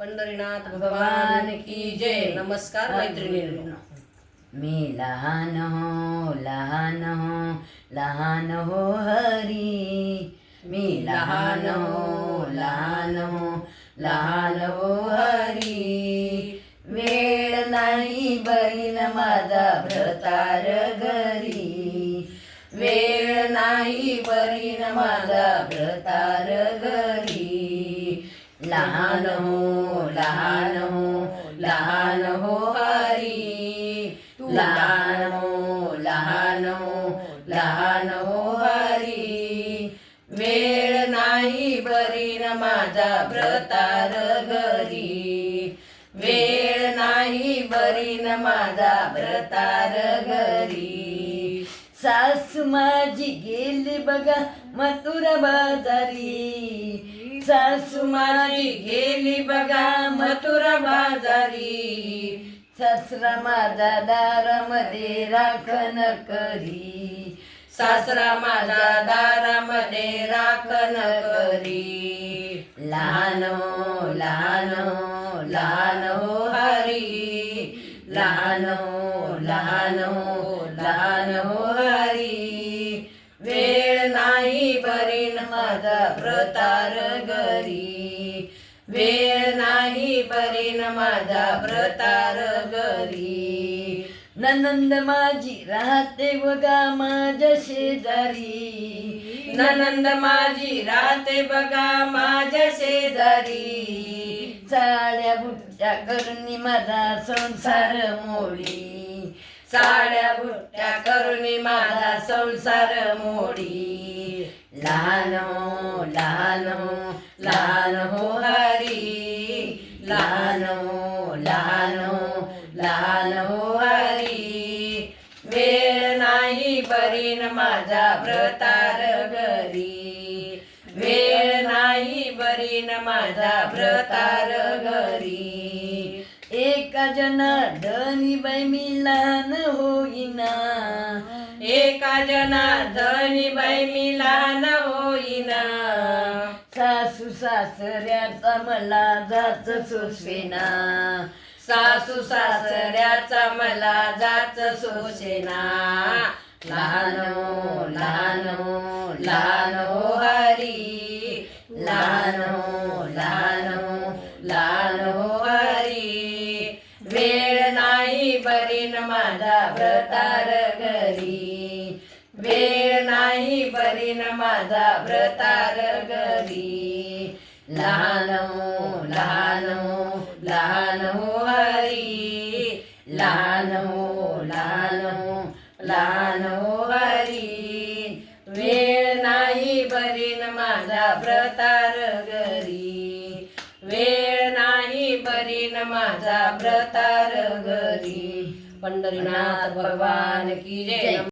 पंढरीनाथ भगवान की जय। नमस्कार मैत्रिणींनो. मी लहान हो लहान हो लहान हो हरी. मी लहान हो लहान हो लहान हो हरी. वेळ नाही बरीन माझा भ्रतार घरी. वेळ नाही बरीन माझा भ्रतार घरी. लहान हो लहान हो लहान हो हरी. लहान हो लहान हो लहान हो हरी. वेळ नाही बरीन माझा भ्रतार घरी. वेळ नाही बरीन माझा भ्रतार घरी. सासू माझी गेली बघा मथुरा बाजारी. सासू माझी गेली बघा मथुरा बाजारी. सासरा माझा दारामध्ये राखण करी. सासरा माझा दारामध्ये राखण करी. लहान हो लहान हो लहान हो हरी. लहान हो लहान हो लहान हो हरी. वेळ नाही बरीन माझा भ्रतार घरी. वेळ नाही बरीन माझा भ्रतार घरी. ननंद माझी राहते बघा माझ्या शेजारी. ननंद माझी राहते बघा माझ्या शेजारी. साड्या बुट्ट्या करून माझा संसार मोडी. साड्या बुट्ट्या करून माझा संसार मोडी. लहान हो लहान हो लहान हो हरी. लहान हो लहान हो लहान हो हरी. वेळ नाही बरीन माझा भ्रतार घरी. वेळ नाही बरीन माझा भ्रतार घरी. एका जनार्दनी बाई मी लहान होईना. एका जनार्दनी बाई मी लहान होईना. सासू सासऱ्याचा मला जाच सोसवेना. सासू सासऱ्याचा मला जाच सोसेना. लहान हो लहान हो लहान हो हरी. लहान हो लहान हो लहान हो हरी. वेळ नाही बरीन माझा भ्रतार घरी. वेळ नाही बरीन माझा भ्रतार घरी. लहान हो लहान हो लहान हो हरी. लहान हो लहान हो लहान हो हरी. वेळ नाही बरीन माझा भ्रतार घरी. वेळ नाही बरीन माझा भ्रतार घरी. पंढरीनाथ भगवान की जय.